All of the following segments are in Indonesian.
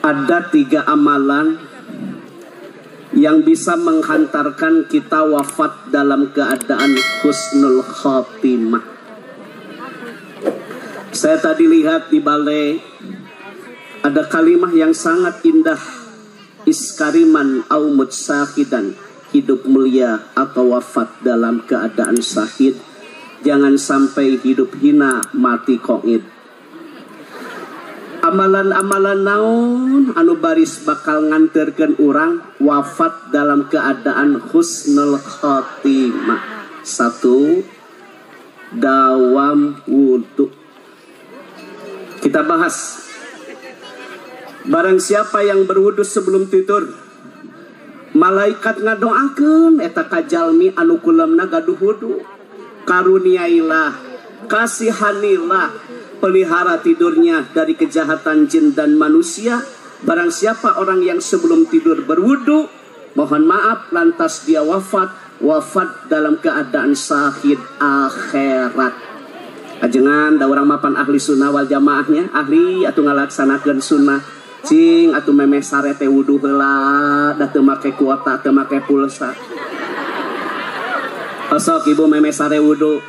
Ada 3 amalan yang bisa menghantarkan kita wafat dalam keadaan husnul khotimah. Saya tadi lihat di balai ada kalimat yang sangat indah, iskariman au mutsahidan, hidup mulia atau wafat dalam keadaan syahid. Jangan sampai hidup hina mati qa'id. Amalan-amalan naon anu baris bakal nganterkeun urang wafat dalam keadaan husnul khotimah. 1. Dawam wudu. Kita bahas. Barang siapa yang berwudu sebelum tidur, malaikat ngadoakeun eta ka jalmi anu kulemna gaduh wudu. Karuniailah, kasihanilah, pelihara tidurnya dari kejahatan jin dan manusia. Barang siapa orang yang sebelum tidur berwudu, mohon maaf lantas dia wafat dalam keadaan syahid akhirat. Ajengan da urang mapan ahli sunnah wal jamaahnya, ahli atuh ngalaksanakeun sunnah, cing atuh memeh sare teh wudu heula, da teu make kuota, teu make pulsa. Osok ibu memeh sare wudu.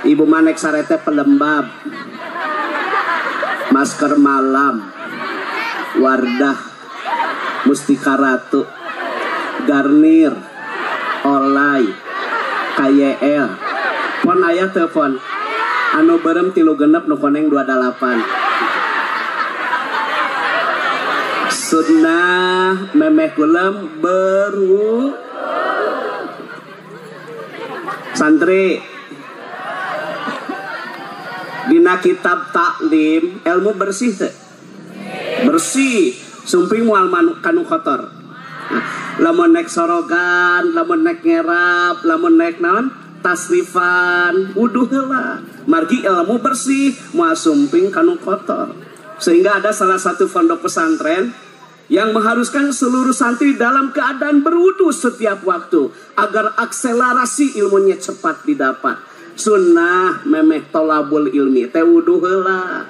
Ibu manek sarete pelembab, masker malam, wardah, mustika ratu, garnir, olay, KYL, pon ayah telepon, anu berem 3 genep nu koneng 28. Sunnah memeh kulem beru. Santri dina kitab taklim ilmu bersih teh, bersih sumping moal kanu kotor. Lamun nek sorogan, lamun nek ngerap, lamun nek naon tasrifan, wudu heula. Margi ilmu bersih moal sumping kanu kotor. Sehingga ada salah satu pondok pesantren yang mengharuskan seluruh santri dalam keadaan berwudu setiap waktu agar akselerasi ilmunya cepat didapat. Sunnah memeh tolabul ilmi teh wudu heula.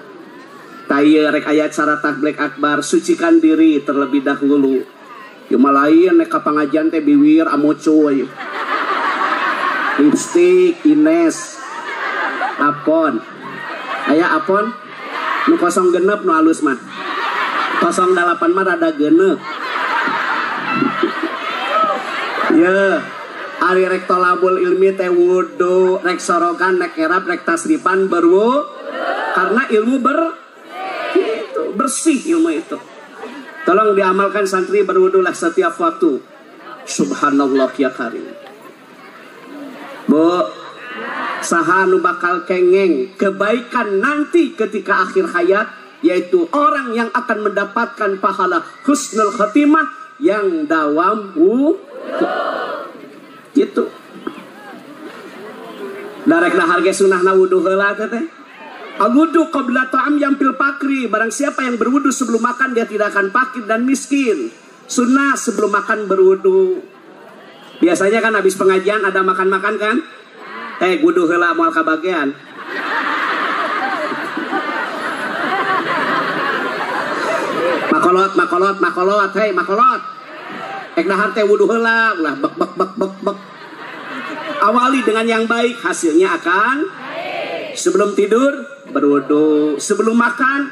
Taya rek aya cara takbir akbar, sucikan diri terlebih dahulu. Cuma lain nek ka pangajian teh biwir amocoy. Lipstik, ines, apon. Aya apon nu 0 genep nu alus mah. 08 mah rada genep. Ya, ari rek tolabul ilmi teh wudu, rek sorogan, rek erap, rek tasrifan berwu, karena ilmu itu bersih ilmu itu. Tolong diamalkan santri, berwudulah setiap waktu. Subhanallah ya karim. Bu, saha nu bakal kengeng kebaikan nanti ketika akhir hayat, yaitu orang yang akan mendapatkan pahala husnul khotimah yang dawam gitu. Darekna harga sunnahna wudu heula teh. Al-wudu qabla ta'am yampil pakri. Barang siapa yang berwudu sebelum makan dia tidak akan fakir dan miskin. Sunnah sebelum makan berwudu. Biasanya kan habis pengajian ada makan-makan kan? Wudu heula moal kabagean. Makolot, hei makolot. Ek dahar teh wudu heula, ulah bek. Awali dengan yang baik, hasilnya akan sebelum tidur berwudu, sebelum makan,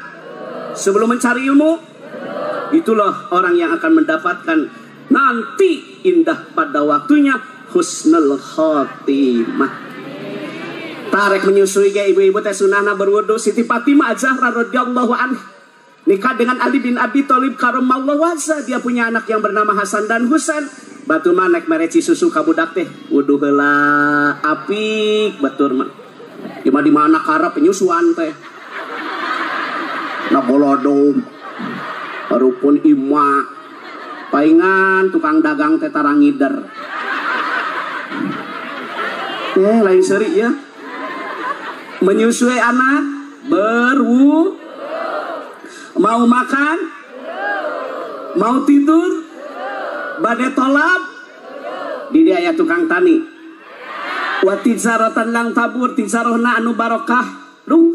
sebelum mencari ilmu. Itulah orang yang akan mendapatkan nanti indah pada waktunya husnul khotimah. Tarek menyusui ge ibu-ibu teh sunahna berwudu. Siti Fatimah Az-Zahra radhiyallahu anha nikah dengan Ali bin Abi Thalib karamallahu wajha. Dia punya anak yang bernama Hasan dan Husain. Batu mah nek mereci susu ka budak teh wudu heula apik batur mah. Di mana karep penyusuan teh. Na bolodom. Harupun ima. Paingan tukang dagang teh tarangider. Lain seri ya. Menyusui anak berwu. Mau makan, mau tidur, bade tolab, di dia aya tukang tani. Wa tijaratan lang tabur, tijarohna anu barokah. Duh,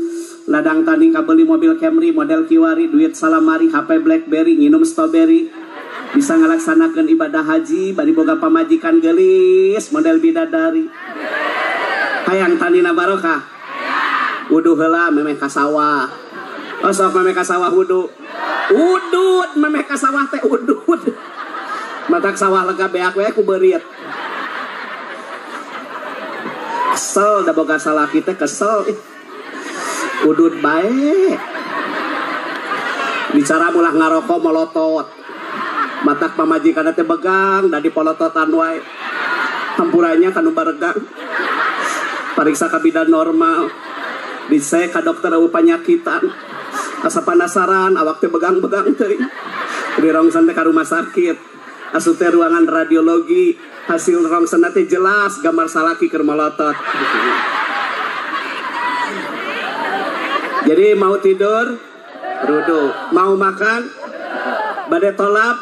ladang tanding kabeli mobil Camry model Kiwari, duit salamari, HP Blackberry, nginum strawberry, bisa ngelaksanakan ibadah haji, bari boga pamajikan gelis model bidadari. Hayang tandina barokah. Wudu heula memeh ka sawah. Sok memeh ka sawah wudu. Udut memeh ka sawah teh udut. Matak sawah lega beak we ku beuriet. Kesel da boga salaki teh kesel. Udut bae. Bicara mulah ngarokok molotot. Matak pamajikan teh begang da dipolototan wae. Hampuranya kanu baregang. Pariksa ka bidan normal, dicek ka dokter penyakitan, asa penasaran awak teh begang-begang teuing, dirongsen teh ka rumah sakit, asup teh ruangan radiologi, hasil rongsen teh jelas gambar salaki keur molotot. Jadi mau tidur, rudu, mau makan, bade tolap,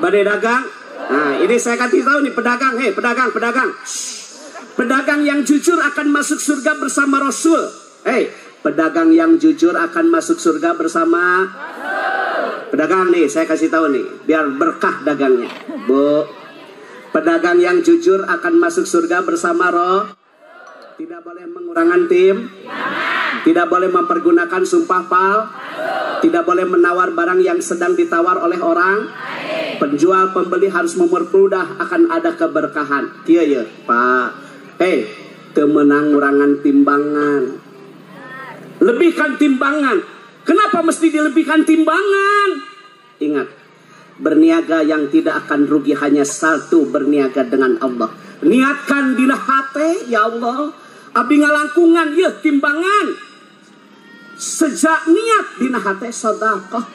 bade dagang. Nah ini saya kasih tahu nih pedagang, pedagang. Pedagang yang jujur akan masuk surga bersama Rasul. Pedagang yang jujur akan masuk surga bersama pedagang nih, saya kasih tahu nih, biar berkah dagangnya. Bu, pedagang yang jujur akan masuk surga bersama Roh. Tidak boleh mengurangan tim, tidak boleh mempergunakan sumpah pal, tidak boleh menawar barang yang sedang ditawar oleh orang. Penjual pembeli harus mempermudah, akan ada keberkahan. Iya ya, Pak. Temenang ngurangan timbangan. Lebihkan timbangan. Kenapa mesti dilebihkan timbangan? Ingat, berniaga yang tidak akan rugi hanya satu, berniaga dengan Allah. Niatkan dina hate, ya Allah, abdi ngalangkungan ya timbangan. Sejak niat dina hate sedekah.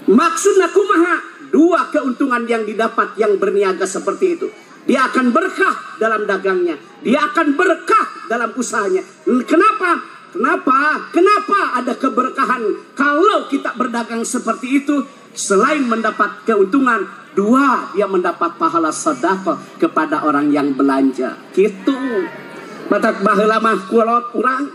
Maksudna kumaha? Dua keuntungan yang didapat yang berniaga seperti itu. Dia akan berkah dalam dagangnya. Dia akan berkah dalam usahanya. Kenapa? Kenapa ada keberkahan kalau kita berdagang seperti itu? Selain mendapat keuntungan, dua, dia mendapat pahala sedekah kepada orang yang belanja. Gitu. Batak baheula mah kulot urang.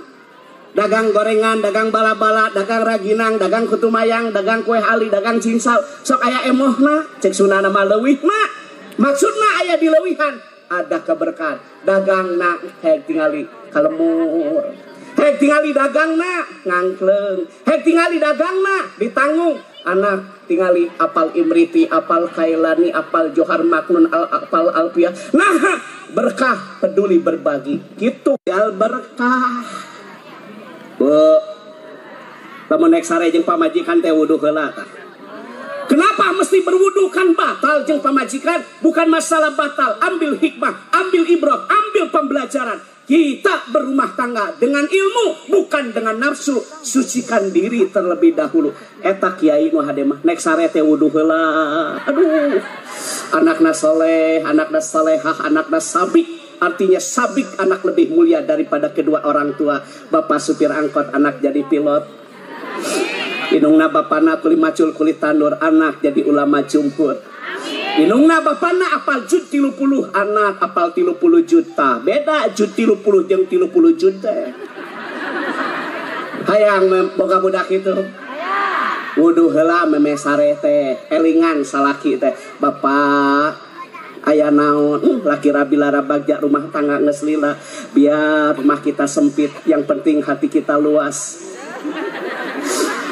Dagang gorengan, dagang bala-bala, dagang raginang, dagang kutumayang, dagang kue ali, dagang cinsau. Sok aya emohna, cek sunana mah leuwihna. Maksudna aya di leuwihan ada keberkahan. Dagangna hek tingali kalemur, hek tingali dagangna ngangkleng, hek tingali dagangna ditanggung. Anak tingali apal Imriti, apal Kailani, apal Johar Maknun, apal Alpia. Nah, berkah, peduli berbagi. Gitu ya berkah. Bu, lamun nek sare jeung pamajikan teh wudu heula tah. Kenapa mesti berwudu? Kan batal jeung pamajikan. Bukan masalah batal. Ambil hikmah, ambil ibrah, ambil pembelajaran. Kita berumah tangga dengan ilmu, bukan dengan nafsu. Sucikan diri terlebih dahulu. Eta kiai nu hade mah nek sare teh wudu heula. Aduh. Anakna soleh, anakna salehah, anakna sabik. Artinya sabik, anak lebih mulia daripada kedua orang tua. Bapak supir angkot, anak jadi pilot. Inungna bapana kulit macul kulit tandur, anak jadi ulama jumhur. Inungna bapana apal jut 30, anak apal 30 juta. Beda jut 30 jeung 30 juta. Hayang boga budak itu. Wudu heula memeh sare teh, elingan salaki teh. Bapak aya naon? Laki rabilara bagja rumah tangga geus lila. Biar rumah kita sempit, yang penting hati kita luas.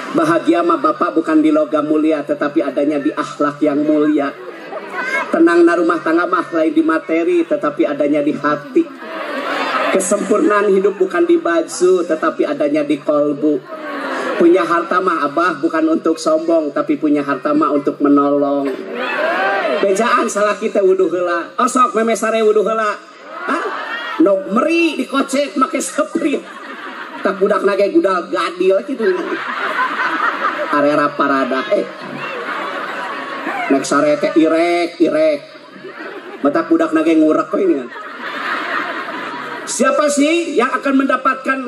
Bahagia mah Bapak bukan di logam mulia, tetapi adanya di akhlak yang mulia. Tenangna rumah tangga mah lain di materi, tetapi adanya di hati. Kesempurnaan hidup bukan di baju, tetapi adanya di kolbu. Punya harta mah Abah bukan untuk sombong, tapi punya harta mah untuk menolong. Bejaan salah kita wudu heula. Osok memeh sare wudu heula. Hah? Nog meri dikocek make seprit. Tak budak nage gudal gadil gitu. Area parada nek sare teh irek batak budak nage ngurek kok ini kan. Siapa sih yang akan mendapatkan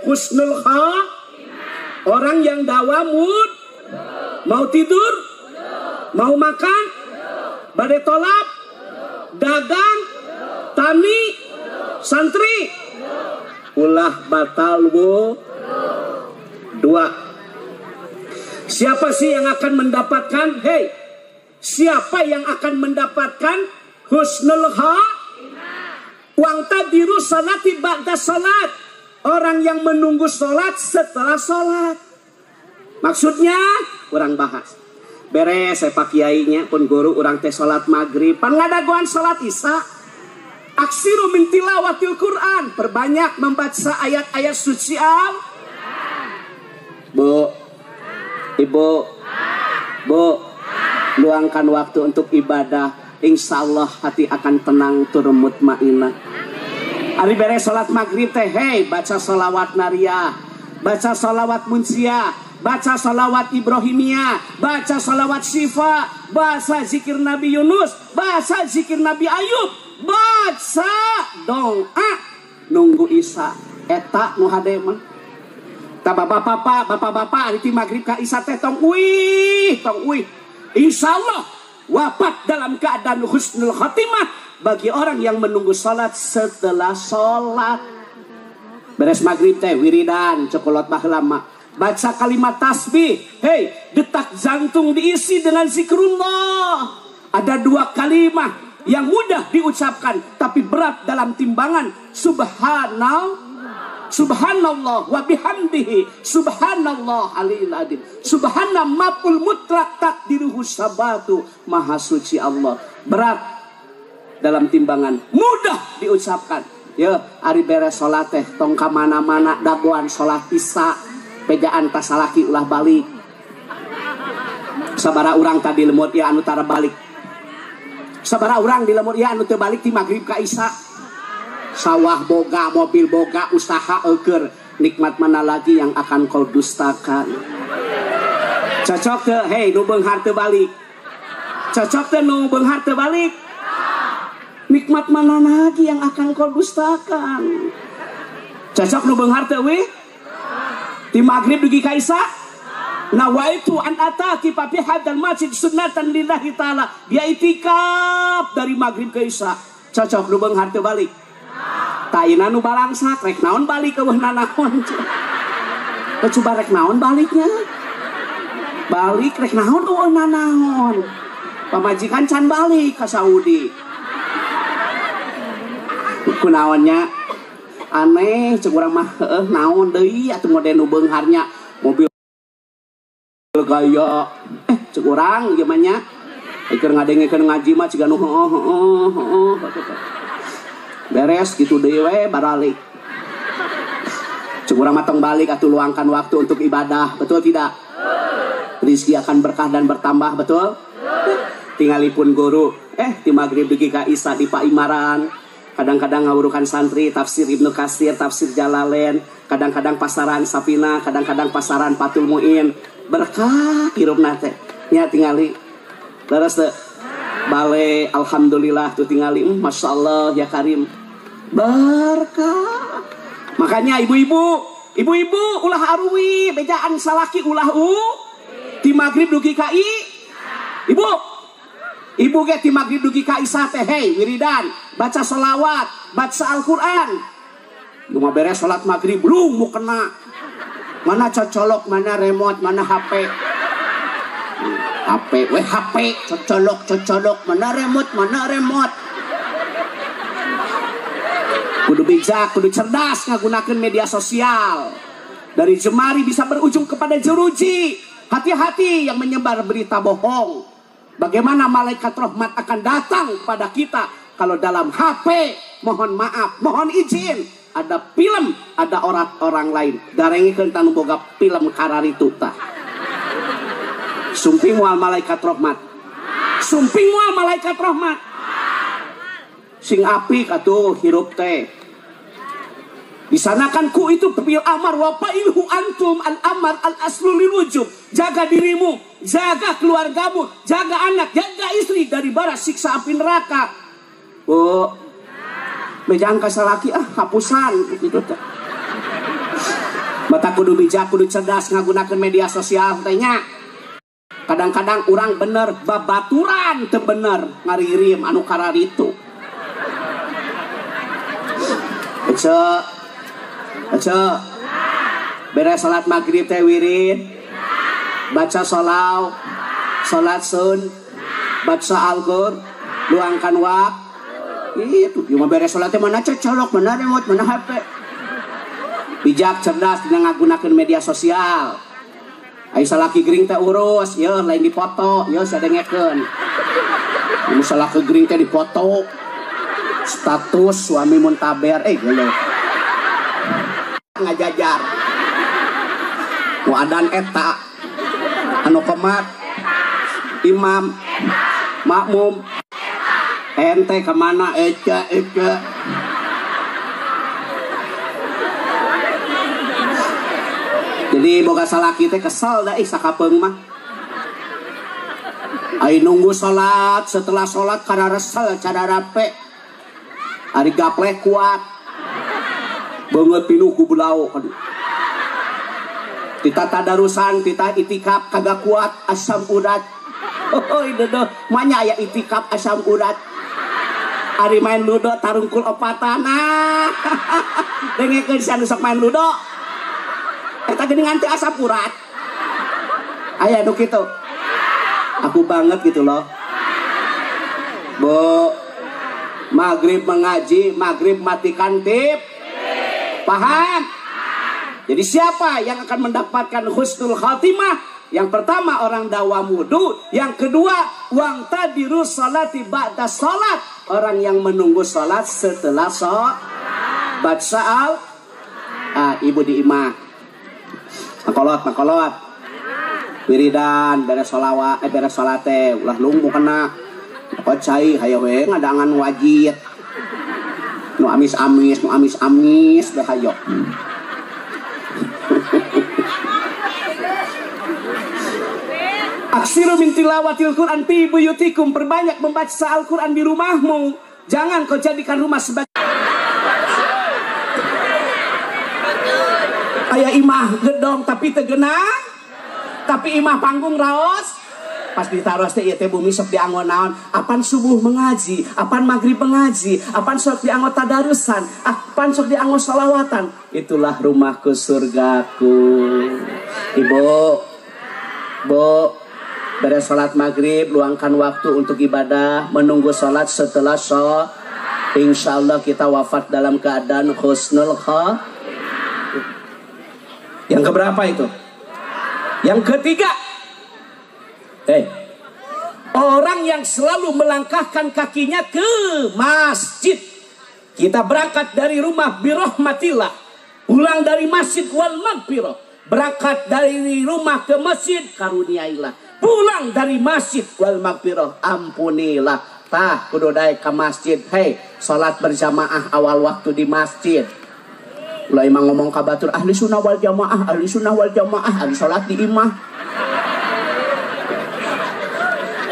husnul khatimah? Orang yang dawamud, mau tidur, mau makan, bade tolap, dagang, tani, santri, ulah batal bu. Dua, siapa sih yang akan mendapatkan, siapa yang akan mendapatkan husnul wang tadiru salati ba'da salat? Orang yang menunggu salat setelah salat. Maksudnya orang bahas beres saya pak kiainya pun guru orang teh salat maghrib pan ngadaguan salat isya. Aksiru min tilawatil Quran, perbanyak membaca ayat-ayat suci Bu, ibu, bu, luangkan waktu untuk ibadah, insya Allah hati akan tenang turun mutmainah. Ari beres salat maghrib teh baca salawat nariyah, baca salawat munsiah, baca salawat Ibrahimiyah, baca salawat Syifa, baca zikir Nabi Yunus, baca zikir Nabi Ayub, baca doa nunggu isya. Eta nu hade mah. Ta bapak-bapak ari ti magrib ka isya teh tong uih. Insyaallah wafat dalam keadaan husnul khatimah bagi orang yang menunggu salat setelah salat. Beres magrib teh wiridan cokolot baheula mah. Baca kalimat tasbih, detak jantung diisi dengan zikrullah. Ada dua kalimat yang mudah diucapkan tapi berat dalam timbangan. Subhanallah wa bihamdihi, subhanallah aliyil adzim, subhana maf'ul mutlaq takdiruhu sabatu, maha suci Allah. Berat dalam timbangan, mudah diucapkan. Ya, ari beres salat teh tong ka mana-mana dagoan salat isya. Pejaan tas salaki ulah balik. Sabara urang tadi lemut ya anu tara balik. Sabara urang di lemut ya anu teu balik ti magrib ka isya. Sawah boga, mobil boga, usaha eukeur, nikmat mana lagi yang akan kau dustakan? Cocok teu nu beunghar teu balik? Cocok teu nu beunghar teu balik? Nikmat mana lagi yang akan kau dustakan? Cocok nu beunghar teu weh? Di maghrib dugi kaisa nawaitu an ataki papi hadal masjid sunnatan lillahi ta'ala, dia itikaf dari maghrib ke isya. Cocok nu beunghar teu balik? Taina nu balangsak rek naon balik ke wehna naon? Coba rek naon baliknya? Balik rek naon ke wehna naon? Pamajikan can balik ke Saudi. Kunaonnya aneh cek urang mah naon deui atuh mode nu beungharnya mobil gaya cek urang ieu mah nya keur ngadengkeun ngaji mah ciga nu beres gitu deui we baralik cek urang mah tong balik atuh luangkan waktu untuk ibadah, betul tidak? Rezeki akan berkah dan bertambah, betul? Tingalipun guru ti magrib dugi ka isya di Paimaran. Kadang-kadang ngawurukan santri tafsir Ibnu Katsir, tafsir Jalalain, kadang-kadang pasaran Sapina, kadang-kadang pasaran Fathul Muin. Berkah hirupna teh. Nya tingali leres teh. Bale alhamdulillah tuh tingali masyaallah ya Karim. Berkah. Makanya ibu-ibu ulah arui bejaan salaki ulah di magrib dugi ka Ibu ge ti magrib dugi ka isya teh wiridan, baca selawat, baca Al-Qur'an. Lu mah beres salat magrib belum mau kena. Mana cocolok, mana remote, mana HP. HP, cocolok, mana remote. Kudu bijak, kudu cerdas ngagunakeun media sosial. Dari jemari bisa berujung kepada jeruji. Hati-hati yang menyebar berita bohong. Bagaimana malaikat rahmat akan datang kepada kita kalau dalam HP, mohon maaf, mohon izin, ada film, ada orang lain. Darengikeun tanu boga film kararitu tah. Sumping moal malaikat rahmat. Sing apik atuh hirup teh. Di sana kan ku itu bil amar wa fa'ilhu antum al amar al aslu lil wujub. Jaga dirimu, jaga keluargamu, jaga anak, jaga istri dari bara siksa api neraka. Bu, bejaan kasalaki hapusan gitu teh. Mata kudu bijak, kudu cerdas ngagunakeun media sosial teh nya. Kadang-kadang orang bener babaturan teu bener ngaririm anu kararitu. Aca beres salat maghrib teh wirid, baca solaw, salat sun, baca Al-Qur, luangkan waktu. Itu cuma beres salat teh mana cocolok, mana remote, mana HP. Bijak cerdas dina ngagunakeun media sosial. Ai salaki gering teh urus, yeuh lain dipoto, yeuh sadengekeun. Mun salaki gering teh dipoto. Status suami muntaber geuleuh. Ngajajar. Ku adan eta anu komat imam makmum ente kemana ece jadi boga salaki teh kesel da sakapeung mah ai nunggu salat setelah salat kana resel cara rape ari gaplek kuat banget pinuh ku belau kita tadarusan kita itikaf kagak kuat asam urat oh itu manya aya itikaf asam urat ari main ludo tarungkul opatana dengekeun si anu sok main ludo eta geuningan teh asam urat aya nu kitu aku banget gitu loh Bu maghrib mengaji maghrib matikan tip paham. Jadi siapa yang akan mendapatkan husnul khatimah? Yang pertama orang dakwah wudu, yang kedua wang tadiru salati ba'da salat, orang yang menunggu salat setelah salat. Baca ibu di imah. Makolot. Wiridan beres salawat beres salat teh ulah lunggu kena. Pacai hayo we ngadangan wajib. Nu amis-amis teh hayo. Aksiru min tilawatil Quran fi buyutikum, perbanyak membaca Al-Quran di rumahmu. Jangan kau jadikan rumah sebagai aya imah gedong tapi tegenang, tapi imah panggung raos. Pas ditaros teh ieu teh bumi sok dianggo naon? Apan subuh mengaji, apan maghrib mengaji, apan sok dianggo tadarusan, apan sok dianggo sholawatan. Itulah rumahku surgaku. Bu, beres salat maghrib, luangkan waktu untuk ibadah, menunggu salat setelah salat. Insyaallah kita wafat dalam keadaan husnul khatimah. Yang keberapa itu? Yang ketiga. Orang yang selalu melangkahkan kakinya ke masjid. Kita berangkat dari rumah birahmatillah, pulang dari masjid wal maghfirah. Berangkat dari rumah ke masjid karuniailah, pulang dari masjid wal maghfirah ampunilah. Tah kudu daek ke masjid. Salat berjamaah awal waktu di masjid. Ulah imam ngomong ka batur ahli sunnah wal jamaah, ahli sunnah wal jamaah, ahli salat di imah.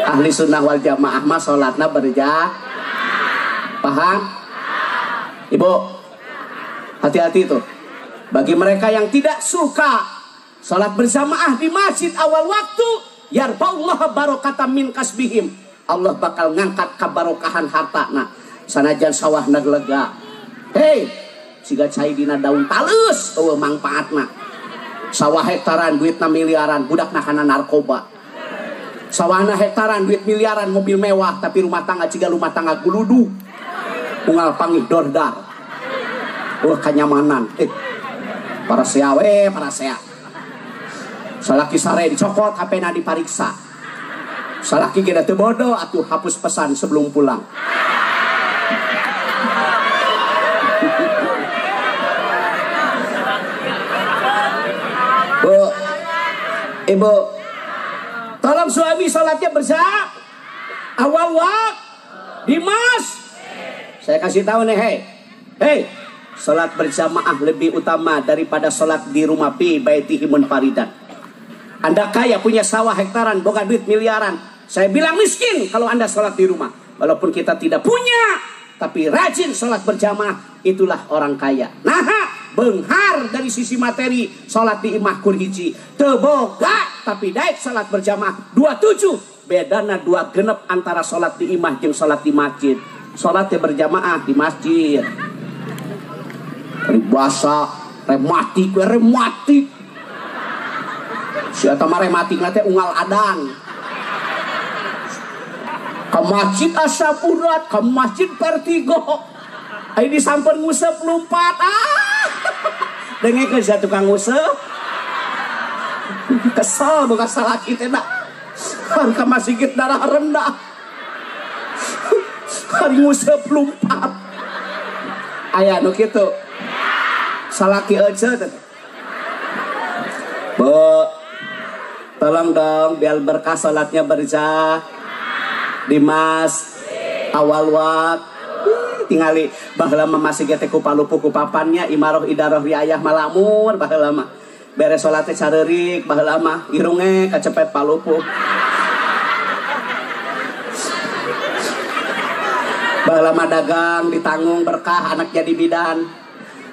Ahli sunnah wal jamaah mah salatna berjamaah. Paham? Ibu, hati-hati tuh. Bagi mereka yang tidak suka salat berjamaah di masjid awal waktu, yarfa'ullah barokatan min kasbihim. Allah bakal ngangkat kabarokahan hartana. Sanajan sawah naglega. Siga cai dina daun talus eueuh mangpaatna. Sawah hektaran duitna miliaran, budakna kana narkoba. Sawahna hektaran duit miliaran, mobil mewah, tapi rumah tangga ciga rumah tangga guludu. Unggal pangih dordar. Kenyamanan. Para sea. Salaki sare dicokot, HP-na dipariksa. Salaki kira teu bodoh atuh hapus pesan sebelum pulang. Bu, ibu, tolong suami sholatnya berjamaah awal waktu di mas. Saya kasih tahu nih, sholat berjamaah lebih utama daripada sholat di rumah fi baitihi munfaridan. Anda kaya punya sawah hektaran, boga duit miliaran. Saya bilang miskin kalau Anda sholat di rumah. Walaupun kita tidak punya, tapi rajin sholat berjamaah, itulah orang kaya. Nah, benghar dari sisi materi sholat di imah kur hiji teboga, tapi daik sholat berjamaah 27. Bedana 2 genep antara sholat di imah jeung sholat di masjid. Sholat berjamaah di masjid puasa Rematik we rematik. Si eta mah rematik teh unggal adan. Ke masjid Asapurat, ke masjid Vertigo. Ai disampeun nguseup lumpat. Dengekeun sa tukang nguseup. Kesal boga salaki teh da. Kan ka masjid darah rendah. Hari nguseup lumpat. Aya nu kitu. Salaki ece teh. Bu, tolong dong biar berkah salatnya berjah. Dimas awal wak tingali baheula mah masih teh ku palupu ku papannya imaroh idaroh riayah malamur baheula mah beres salat teh sareurik baheula mah irunge kacepet palupu baheula mah dagang ditanggung berkah anak jadi bidan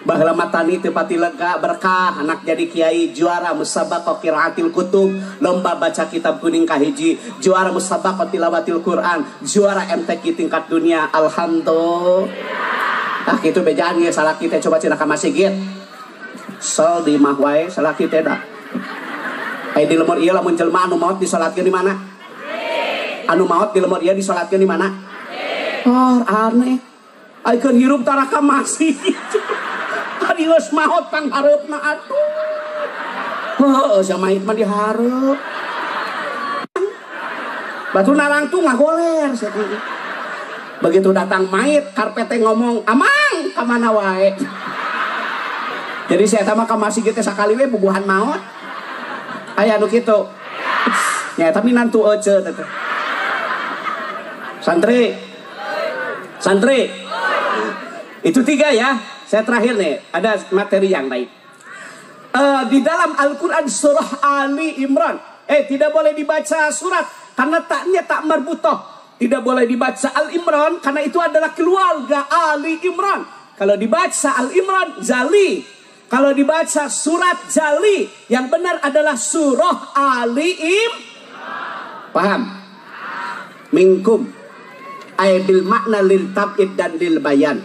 baheula mah tani teu pati lega berkah anak jadi kiai juara musabaqah qiraatil kutub lomba baca kitab kuning kahiji juara musabaqah tilawatil Quran juara MTQ tingkat dunia alhamdulillah. Kitu bejaan ge salaki teh coba cenah ka masjid sol di mah wae salaki teh da ai di lemur ieu lamun jelema anu maot disalatkeun di mana anu maot di lemur ieu disalatkeun di mana aneh ai keun hirup tara ka masjid tadi geus maot panghareupna atuh. Heuh, sama mait mah dihareup. Batu narang tuh ngagoler sakitu. Begitu datang mait, karpet teh ngomong, "Amang, ka mana wae?" Jadi saya mah ka masjid teh sakali we bubuhan maot. Aya nu kitu. Nya tapi nantu ece teh. Santri. Santri. Itu 3 ya. Saya terakhir nih, ada materi yang baik. Di dalam Al-Quran surah Ali Imran, tidak boleh dibaca surat karena taknya tak marbutoh. Tidak boleh dibaca Al-Imran karena itu adalah keluarga Ali Imran. Kalau dibaca Al-Imran, Jali. Kalau dibaca surat Jali, yang benar adalah surah Ali Imran. Paham? Minkum. Bil makna lil tab'id dan lil bayan.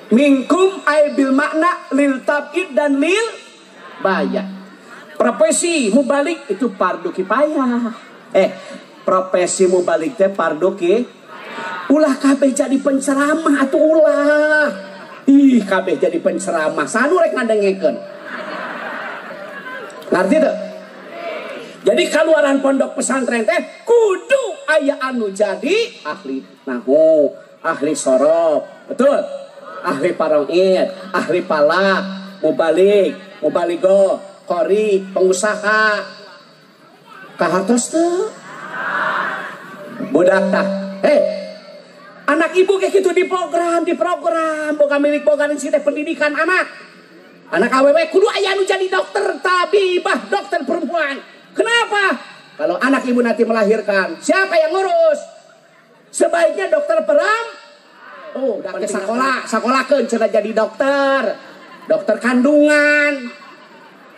Minkum bil makna lil tab'id dan lil bayan. Profesi mubalik itu fardu kifayah. Profesi mubalik teh fardu kifayah. Ulah kabeh jadi penceramah atuh ulah. Ih, kabeh jadi penceramah. Sanu rek ngadengekeun. Ngerti teu? Jadi keluaran pondok pesantren teh kudu aya anu jadi ahli nahwu, ahli sorof, betul? Ahli paroid, ahli palak, mubalik, mubaligo, qori, pengusaha. Kahartos teu? Budak tah. Anak ibu kayak gitu di program, boga milik boga si teh pendidikan anak. Anak awewe kudu aya anu jadi dokter tabibah, dokter perempuan. Kenapa? Kalau anak ibu nanti melahirkan, siapa yang ngurus? Sebaiknya dokter perempuan. Udah sekolahkeun cenah jadi dokter kandungan.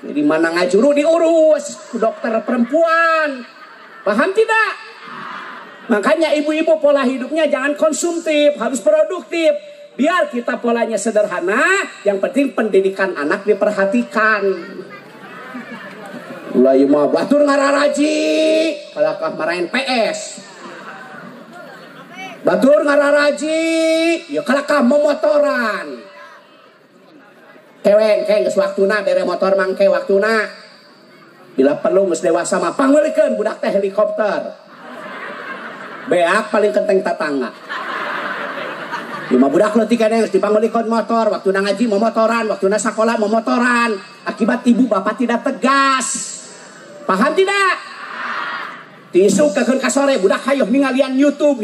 Jadi mana ngajuru diurus dokter perempuan. Paham tidak? Makanya ibu-ibu pola hidupnya jangan konsumtif, harus produktif. Biar kita polanya sederhana, yang penting pendidikan anak diperhatikan. Mulai mah batur ngararaji, kalakah marahin PS. Batur ngararaji, ya kalakah memotoran. Keweng geus waktuna bere motor mangke waktuna. Bila perlu geus dewasa mah panggulikeun budak teh helikopter. Beak paling kenteng tatangga. Lima budak leutik keneh geus dipanggulikeun motor, waktuna ngaji memotoran, waktuna sakola memotoran. Akibat ibu bapak tidak tegas. Paham tidak? Tisu kekeun ka sore budak hayeuh ningalian YouTube,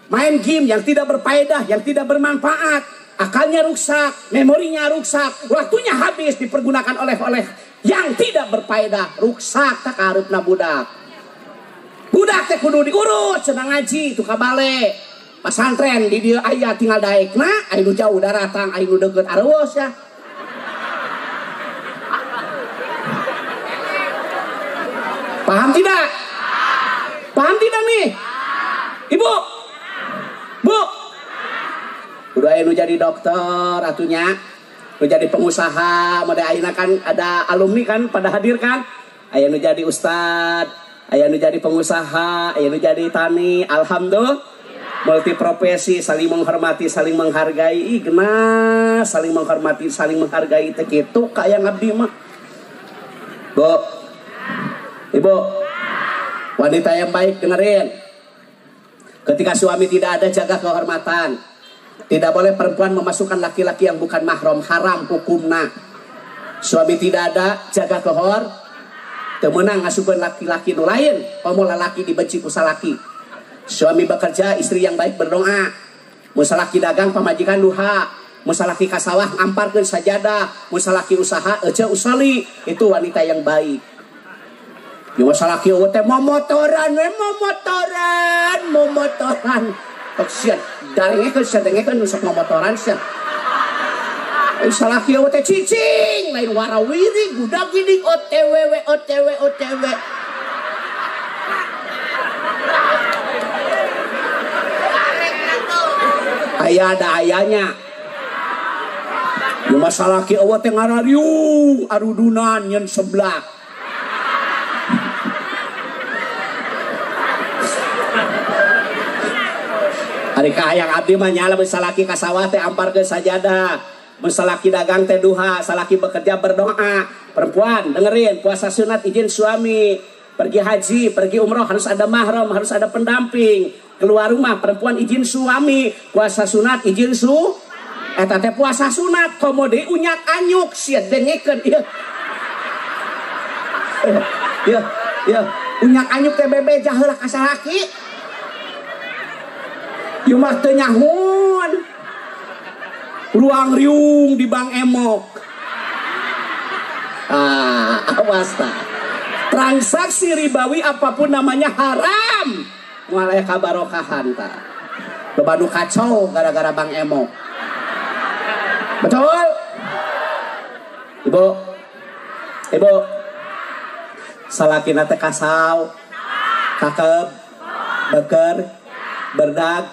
main game yang tidak berfaedah, yang tidak bermanfaat, akalnya rusak, memorinya rusak, waktunya habis dipergunakan oleh yang tidak berfaedah, rusak tak harupna budak. Budak teh kudu diurus cenah ngaji tu ka bale. Pesantren di dieu aya tinggal daekna, aya nu jauh daratang, aya nu deukeut areus ya. Paham tidak? Paham tidak nih? Ibu? Bu? Udah anu jadi dokter atunya. Nu jadi pengusaha, mode ayeuna kan ada alumni kan pada hadir kan. Aya nu jadi ustad, aya nu jadi pengusaha, aya nu jadi tani. Alhamdulillah. Multiprofesi, saling menghormati, saling menghargai. Igna, saling menghormati, saling menghargai teh kitu kaya ngabdi mah. Bu. Ibu. Wanita yang baik dengerin. Ketika suami tidak ada jaga kehormatan. Tidak boleh perempuan memasukkan laki-laki yang bukan mahram, haram hukumna. Suami tidak ada, jaga kehor. Temenang ngasukeun laki-laki nu lain, komo lalaki dibenci ku salaki. Suami bekerja, istri yang baik berdoa. Musalaki dagang pamajikan duha. Musalaki kasawah ngamparkeun sajadah. Musalaki usaha ece usali. Itu wanita yang baik. Yo musalaki eueuh teh momotoran. Siap, darengekeun sadengekeun nu sok momotoran siap. Salaki eueuh teh cicing, lain warawiri, budak geuning OTW. Aya ada ayanya. Yo masalaki eueuh teh ngarariung, arudunan nyen seblak. Ari kahayang abdi mah nyala salaki ka sawah teh amparkeun sajadah. Salaki dagang teh duha, salaki bekerja berdoa. Perempuan dengerin, puasa sunat izin suami. Pergi haji, pergi umroh harus ada mahram, harus ada pendamping. Keluar rumah perempuan izin suami, puasa sunat izin eta teh puasa sunat komode unyak anyuk sia dengekeun ieu. Ya, unyak anyuk teh bebeja heula ka salaki. Ieu mah teu nyahun. Ruang riung di Bang Emok. Awas ta. Transaksi ribawi apapun namanya haram. Moal aya kabarokahan ta. Loba nu kacau gara-gara Bang Emok. Betul? Ibu. Salakina teh kasau. Kakeb. Beker. Berdag.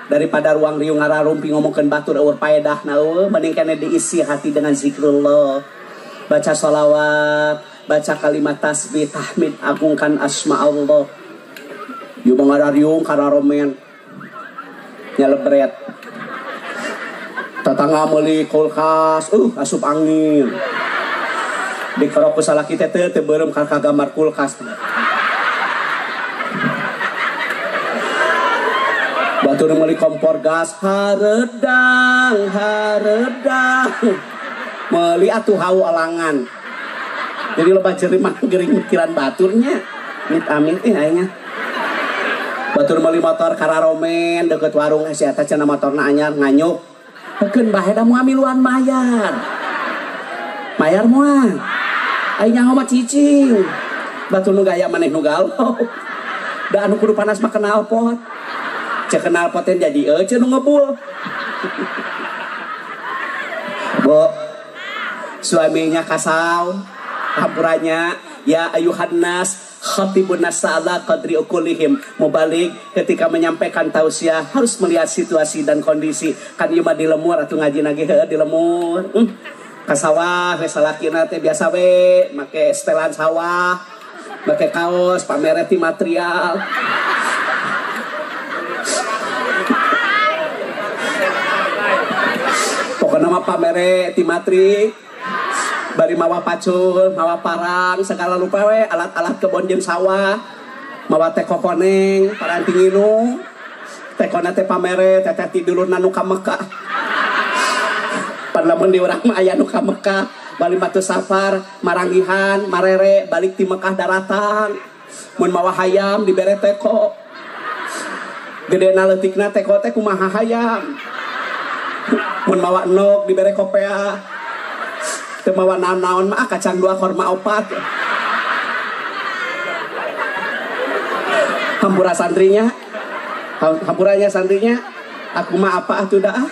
Daripada ruang riung ngararumpi ngomongkeun batur eueuh paedahna eueuh mending keneh diisi hati dengan zikrullah. Baca sholawat, baca kalimat tasbih, tahmid, agungkan asma Allah. Ieu ngarariung kararomen. Nyalebret. Tatangga meuli kulkas, asup angin. Dikerok ku salaki teh teu beureum ka gambar kulkas. Batur meuli kompor gas haredang. Meuli atuh hau alangan. Jadi loba ceuri mah geuring mikiran baturnya. Amit aingnya. Batur meuli motor kararomen deket warung si eta cenah motorna anyar nganyuk. Hekeun bae da moal miluan mayar. Mayar moal. Aing nyaho mah cicing. Batur nu gaya maneh nu galau. Da anu kudu panas mah kenal pot. Cek kenal poten jadi ece nu ngebul. Bu, suaminya kasau, hampurannya ya ayuhan nas khatibun nasa'ala qadri ukulihim. Mubalik ketika menyampaikan tausiah harus melihat situasi dan kondisi. Kan ieu mah di lemur atuh ngaji nage heuh di lemur. Kasawah we salakina teh biasa we make setelan sawah, make kaos pamere ti material. Pokoknya mah pamere ti matri bari mawa pacul, mawa parang segala lupa we alat-alat kebon jeung sawah, mawa teh kokoneng paranti nginung teh kona teh pamere teteh ti dulurna nu ka Mekah. Pan lamun di urang mah aya nu ka Mekah bali matu safar marangihan marere balik ti Mekah daratan mun mawa hayam dibere teko gedena leutikna teko teh kumaha hayam. Mun mawa nok dibere kopea teu mawa naon-naon mah kacang 2 korma 4. Hampurannya santrinya aku mah apa atuh dah.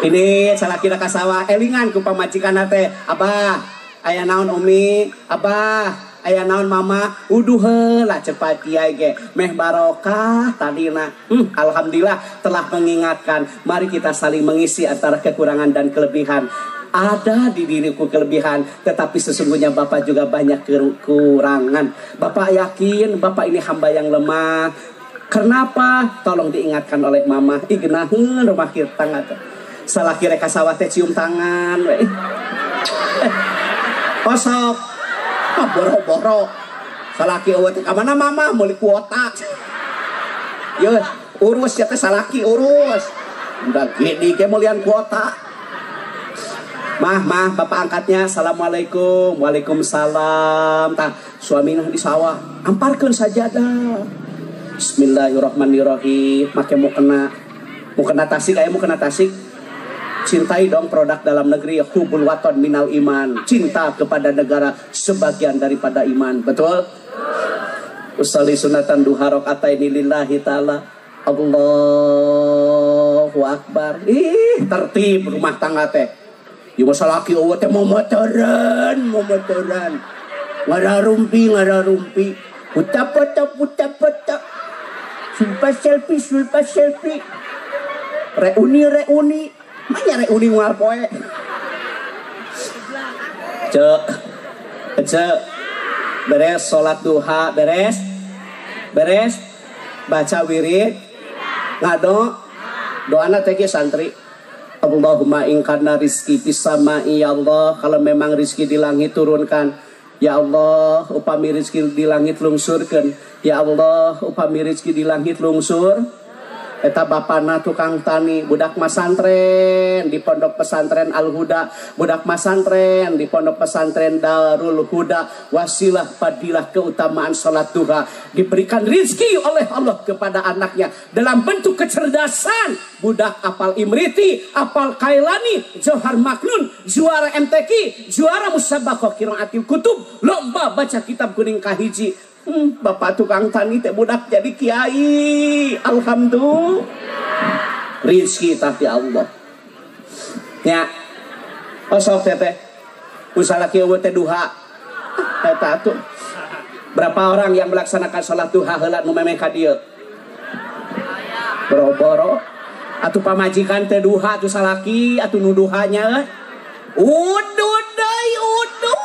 Ini salakina ka sawah elingan ku pamajikanna teh. Abah aya naon Umi? Abah aya naon mama uduh heula cepat kiai ge meh barokah tadina. Alhamdulillah telah mengingatkan, mari kita saling mengisi antara kekurangan dan kelebihan. Ada di diriku kelebihan, tetapi sesungguhnya Bapak juga banyak kekurangan. Bapak yakin Bapak ini hamba yang lemah. Kenapa? Tolong diingatkan oleh mama. Ignaheun rumah kita tangga. Salah kira kasawah teh cium tangan. Kosok. Boro-boro. Salaki eueuh teh ka mana mama meuli kuota. Yeuh, urus ya teh salaki urus. Udah gini ge mulian kuota. Mah, bapak angkatnya, assalamualaikum, waalaikumsalam. Tah, suaminya di sawah, amparkeun sajadah. Bismillahirrahmanirrahim. Make mau kena tasik. Cintai dong produk dalam negeri. Hubul waton minal iman. Cinta kepada negara sebagian daripada iman. Betul? Usolli sunatan duha rakaataini lillahi ta'ala. Allahu akbar. Tertib rumah tangga teh. Ieu masalah laki eueuh teh momotoran. Ngararumpi. Puta. Sulpa selfie. Reuni. Manya reuni moal poe. Cek. Beres salat duha, beres. Baca wirid. Ngado. Doana teh santri. Allahumma in kana rizki fis sama'i ya Allah, kalau memang rizki di langit turunkan. Ya Allah, upami rizki di langit lungsurkeun. Ya Allah, upami rizki di langit lungsur. Eta bapana tukang tani, budak masantren di pondok pesantren Al-Huda, budak masantren di pondok pesantren Darul Huda. Wasilah fadilah keutamaan salat duha diberikan rizki oleh Allah kepada anaknya dalam bentuk kecerdasan. Budak apal Imriti, apal Kailani, Johar Maknun, juara MTQ, juara musabaqah qiraatil kutub, lomba baca kitab kuning kahiji. Bapak tukang tani teh budak jadi kiai. Alhamdulillah. Rizki tapi Allah. Ya. Osok teh. Usaha laki eueuh teh duha. Eta tuh. Berapa orang yang melaksanakan salat duha heula nu memeh ka dieu? Boro-boro. Atuh pamajikan teh duha atuh salaki atuh nu duhanya. Udud deui udud.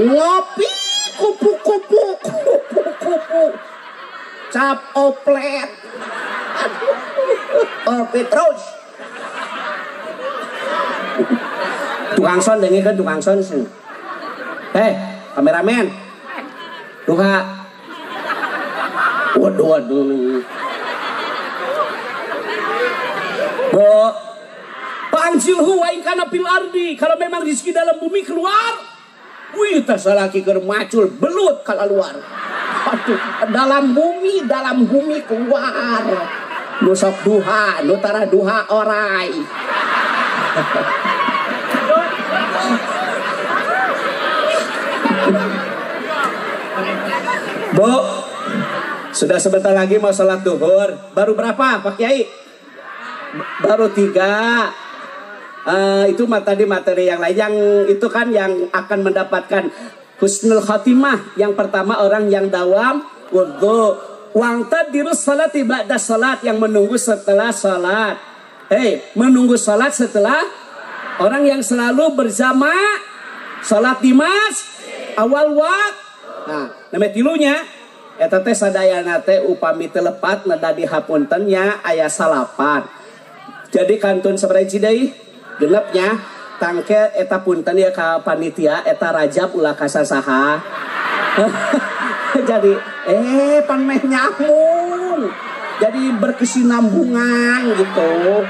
Ngopi kupu-kupu cap oplet terus tukang son dengekeun tukang son sih. Kameramen duha waduh bo panjilhu wa in kana fil ardi, kalau memang rezeki dalam bumi keluar. Wih, tasalaki keur macul belut kalau luar. Aduh, dalam bumi keluar. Nu sok duha, nu tara duha orai. Bu, sudah sebentar lagi mau salat duhur. Baru berapa Pak Kiai? Baru 3. Itu tadi materi yang lain, yang itu kan yang akan mendapatkan husnul khatimah. Yang pertama orang yang dawam wudu, wangtadirus salati ba'da salat, yang menunggu setelah salat. Menunggu salat setelah, orang yang selalu berjamaah salat di awal waqt. Nah, nama tilunya eta teh sadayana teh upami teu lepat nada dihapunten nya aya salapan. Jadi kantun sabaraha deui genepnya tangke eta punten ya ka panitia eta Rajab ulah kasasaha. Jadi pan meh nyambung. Jadi berkesinambungan gitu.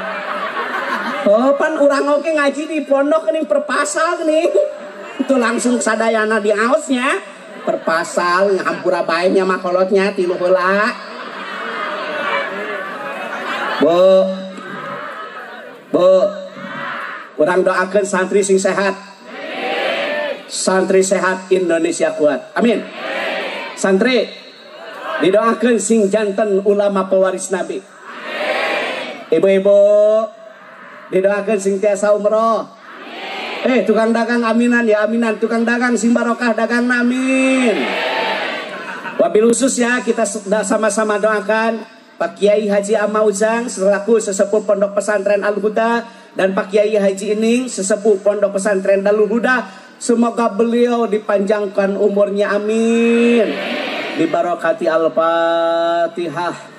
Pan urang oke ngaji di pondok nih perpasal nih. Itu langsung sadayana di aosnya perpasal ngahampura bae nya makolotnya tilu heula. Bu, urang doakeun santri sing sehat. Santri sehat Indonesia kuat. Amin. Santri didoakeun sing janten ulama pewaris Nabi. Ibu-ibu didoakeun sing tiasa umroh. Tukang dagang aminan ya aminan, tukang dagang sing barokah dagang amin. Wabil khusus ya kita sama-sama doakan Pak Kiai Haji Amauzang selaku sesepuh Pondok Pesantren Al Huda dan Pak Kiai Haji Ining sesepuh Pondok Pesantren Darul Huda. Semoga beliau dipanjangkan umurnya amin. Dibarokati Al-Fatihah.